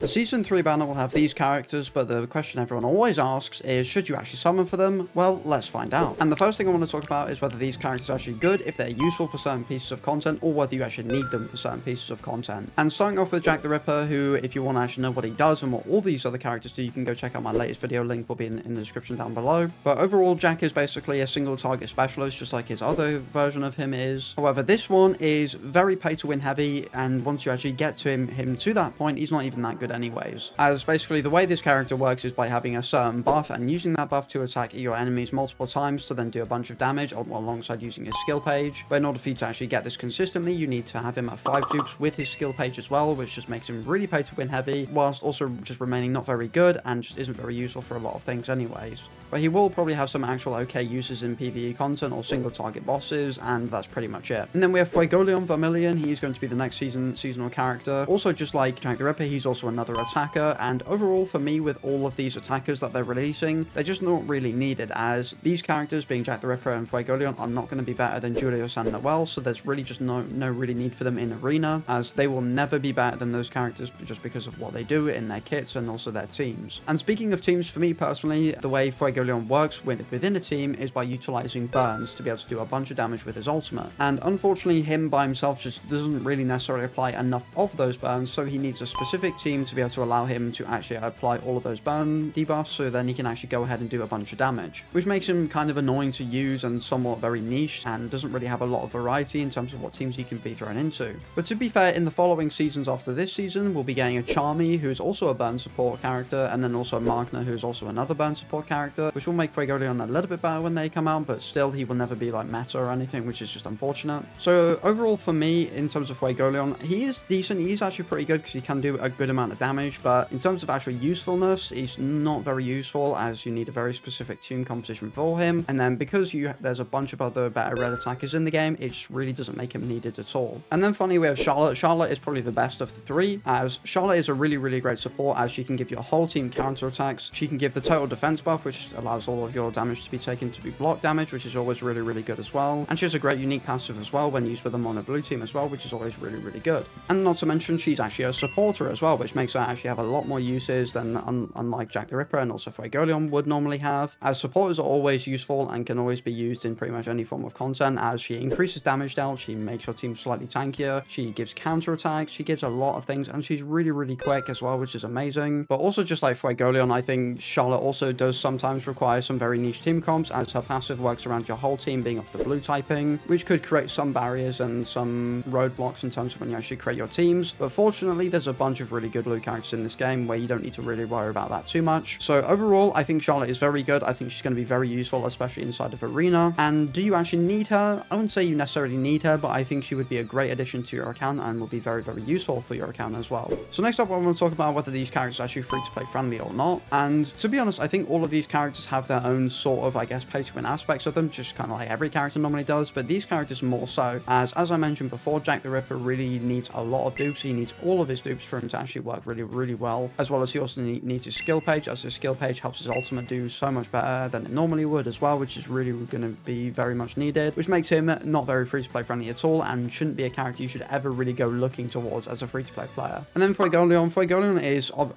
The Season 3 banner will have these characters, but the question everyone always asks is, should you actually summon for them? Well, let's find out. And the first thing I want to talk about is whether these characters are actually good, if they're useful for certain pieces of content, or whether you actually need them for certain pieces of content. And starting off with Jack the Ripper, who, if you want to actually know what he does and what all these other characters do, you can go check out my latest video, link will be in the description down below. But overall, Jack is basically a single target specialist, just like his other version of him is. However, this one is very pay to win heavy, and once you actually get to him to that point, he's not even that good anyways. As basically the way this character works is by having a certain buff and using that buff to attack your enemies multiple times to then do a bunch of damage alongside using his skill page. But in order for you to actually get this consistently, you need to have him at 5 dupes with his skill page as well, which just makes him really pay to win heavy, whilst also just remaining not very good and just isn't very useful for a lot of things anyways. But he will probably have some actual okay uses in PvE content or single target bosses, and that's pretty much it. And then we have Fuegoleon Vermilion. He's going to be the next seasonal character. Also, just like Jack the Ripper, he's also another attacker, and overall for me, with all of these attackers that they're releasing, they're just not really needed, as these characters, being Jack the Ripper and Fuegoleon, are not going to be better than Julius and Noel, so there's really just no really need for them in Arena, as they will never be better than those characters just because of what they do in their kits and also their teams. And speaking of teams, for me personally, the way Fuegoleon works within a team is by utilizing burns to be able to do a bunch of damage with his ultimate. And unfortunately, him by himself just doesn't really necessarily apply enough of those burns, so he needs a specific team to be able to allow him to actually apply all of those burn debuffs, so then he can actually go ahead and do a bunch of damage, which makes him kind of annoying to use and somewhat very niche, and doesn't really have a lot of variety in terms of what teams he can be thrown into. But to be fair, in the following seasons after this season, we'll be getting a Charmy, who's also a burn support character, and then also Magna, who's also another burn support character, which will make Fuegoleon a little bit better when they come out, but still he will never be like meta or anything, which is just unfortunate. So overall for me, in terms of Fuegoleon, he is decent. He's actually pretty good because he can do a good amount of damage, but in terms of actual usefulness, he's not very useful, as you need a very specific team composition for him. And then because there's a bunch of other better red attackers in the game, it just really doesn't make him needed at all. And then finally, we have Charlotte. Charlotte is probably the best of the three, as Charlotte is a really great support, as she can give your whole team counter attacks. She can give the total defense buff, which allows all of your damage to be taken to be block damage, which is always really good as well. And she has a great unique passive as well when used with them on a blue team as well, which is always really good. And not to mention, she's actually a supporter as well, which makes her actually have a lot more uses than unlike Jack the Ripper and also Fuegoleon would normally have, as supporters are always useful and can always be used in pretty much any form of content, as she increases damage dealt, she makes your team slightly tankier, she gives counter attacks, she gives a lot of things, and she's really quick as well, which is amazing. But also, just like Fuegoleon, I think Charlotte also does sometimes require some very niche team comps, as her passive works around your whole team being of the blue typing, which could create some barriers and some roadblocks in terms of when you actually create your teams. But fortunately, there's a bunch of really good blue characters in this game where you don't need to really worry about that too much. So overall, I think Charlotte is very good. I think she's going to be very useful, especially inside of Arena. And do you actually need her? I wouldn't say you necessarily need her, but I think she would be a great addition to your account and will be very useful for your account as well. So next up, I want to talk about whether these characters are actually free-to-play friendly or not. And to be honest, I think all of these characters have their own sort of, I guess, pay-to-win aspects of them, just kind of like every character normally does, but these characters more so, as I mentioned before, Jack the Ripper really needs a lot of dupes. He needs all of his dupes for him to actually work really well, as well as he also needs his skill page, as his skill page helps his ultimate do so much better than it normally would as well, which is really going to be very much needed, which makes him not very free-to-play friendly at all, and shouldn't be a character you should ever really go looking towards as a free-to-play player. And then Fuegoleon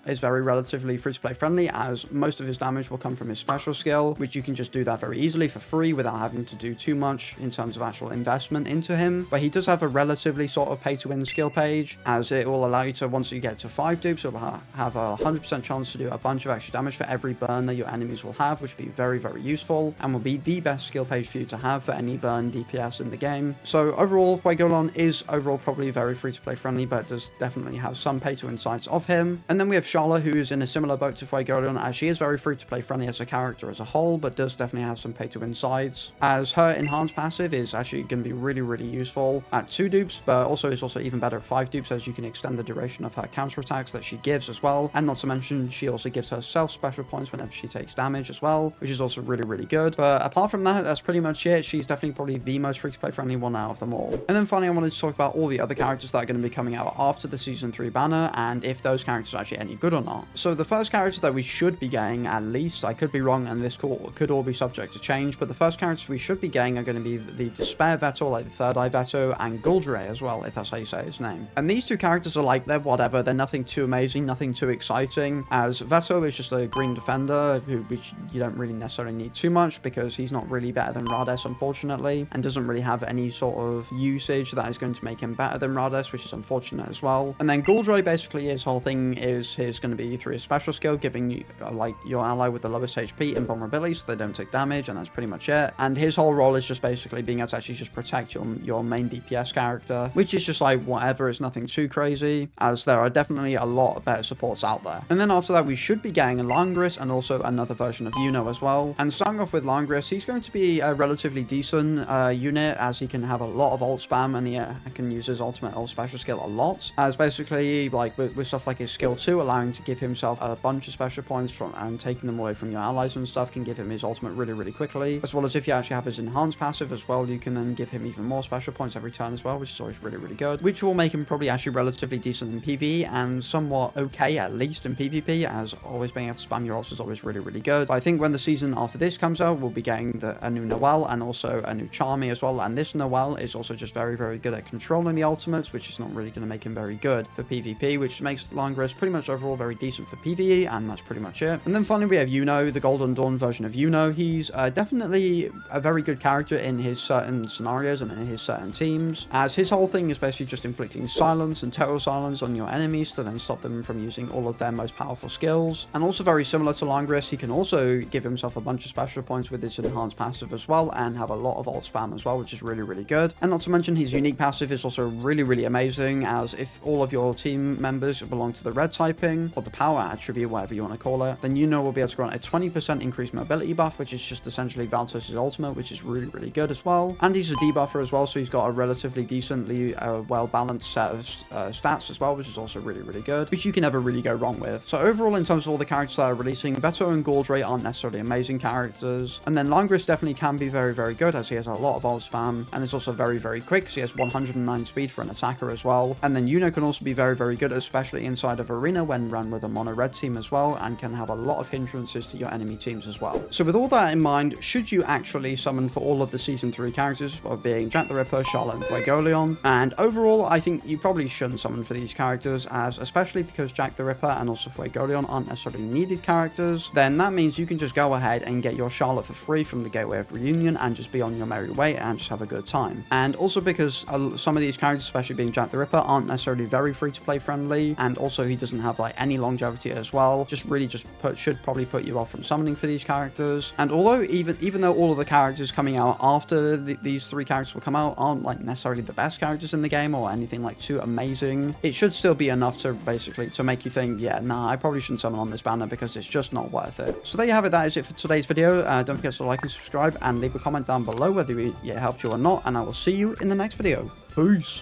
is very relatively free-to-play friendly, as most of his damage will come from his special skill, which you can just do that very easily for free without having to do too much in terms of actual investment into him. But he does have a relatively sort of pay-to-win skill page, as it will allow you to, once you get to 5 dupes, you'll have a 100% chance to do a bunch of extra damage for every burn that your enemies will have, which will be very useful and will be the best skill page for you to have for any burn DPS in the game. So overall, Fuegoleon is overall probably very free-to-play friendly, but does definitely have some pay-to-win sides of him. And then we have Charlotte, who is in a similar boat to Fuegoleon, as she is very free-to-play friendly as a character as a whole, but does definitely have some pay-to-win sides, as her enhanced passive is actually going to be really useful at 2 dupes, but also is also even better at 5 dupes, as you can extend the duration of her counter attacks that she gives as well. And not to mention, she also gives herself special points whenever she takes damage as well, which is also really good. But apart from that, that's pretty much it. She's definitely probably the most free-to-play friendly one out of them all. And then finally, I wanted to talk about all the other characters that are going to be coming out after the Season 3 banner, and if those characters are actually any good or not. So the first character that we should be getting, at least, I could be wrong, and this could all be subject to change, but the first characters we should be getting are going to be the Despair Veto, like the Third Eye Veto, and Guldre as well, if that's how you say his name. And these two characters are like, they're whatever, they're nothing too amazing, nothing too exciting, as Veto is just a green defender, which you don't really necessarily need too much, because he's not really better than Rades, unfortunately, and doesn't really have any sort of usage that is going to make him better than Rades, which is unfortunate as well. And then Gouldray, basically, his whole thing is going to be through his special skill, giving you, like, your ally with the lowest HP invulnerability, so they don't take damage, and that's pretty much it. And his whole role is just basically being able to actually just protect your main DPS character, which is just like whatever, it's nothing too crazy, as there are definitely a lot of better supports out there. And then after that, we should be getting a Langris and also another version of Yuno as well. And starting off with Langris, he's going to be a relatively decent unit, as he can have a lot of ult spam, and he can use his ultimate ult special skill a lot, as basically, like, with stuff like his skill 2, allowing to give himself a bunch of special points from and taking them away from your allies and stuff, can give him his ultimate really quickly, as well as if you actually have his enhanced passive as well, you can then give him even more special points every turn as well, which is always really good, which will make him probably actually relatively decent in PvE and somewhat okay at least in PvP, as always being able to spam your ults is always really good. But I think when the season after this comes out, we'll be getting a new Noelle and also a new Charmy as well, and this Noelle is also just very good at controlling the ultimates, which is not really going to make him very good for PvP, which makes Langris pretty much overall very decent for PvE, and that's pretty much it. And then finally we have Yuno, the Golden Dawn version of Yuno. He's definitely a very good character in his certain scenarios and in his certain teams, as his whole thing is basically just inflicting silence and total silence on your enemies to then stop them from using all of their most powerful skills. And also very similar to Langris, he can also give himself a bunch of special points with his enhanced passive as well, and have a lot of ult spam as well, which is really good. And not to mention his unique passive is also really amazing, as if all of your team members belong to the red typing, or the power attribute, whatever you want to call it, then Yuno will be able to grant a 20% increased mobility buff, which is just essentially Valtos' ultimate, which is really good as well. And he's a debuffer as well, so he's got a relatively decently well-balanced set of stats as well, which is also really good, which you can never really go wrong with. So overall, in terms of all the characters that are releasing, Veto and Gouldray aren't necessarily amazing characters, and then Langris definitely can be very good, as he has a lot of ult spam, and is also very quick, so he has 109 speed for an attacker as well. And then Yuno can also be very good, especially inside of Arena when run with a mono red team as well, and can have a lot of hindrances to your enemy teams as well. So with all that in mind, should you actually summon for all of the Season 3 characters, of being Jack the Ripper, Charlotte, and Fuegoleon? And overall, I think you probably shouldn't summon for these characters, as especially because Jack the Ripper and also Fuegoleon aren't necessarily needed characters, then that means you can just go ahead and get your Charlotte for free from the Gateway of Reunion and just be on your merry way and just have a good time. And also because some of these characters, especially being Jack the Ripper, aren't necessarily very free-to-play friendly, and also he doesn't have like any longevity as well, should probably put you off from summoning for these characters. And although even though all of the characters coming out after these 3 characters will come out aren't like necessarily the best characters in the game or anything like too amazing, it should still be enough to basically to make you think, yeah, nah, I probably shouldn't summon on this banner because it's just not worth it. So there you have it. That is it for today's video. Don't forget to like and subscribe and leave a comment down below whether it helped you or not, and I will see you in the next video. Peace.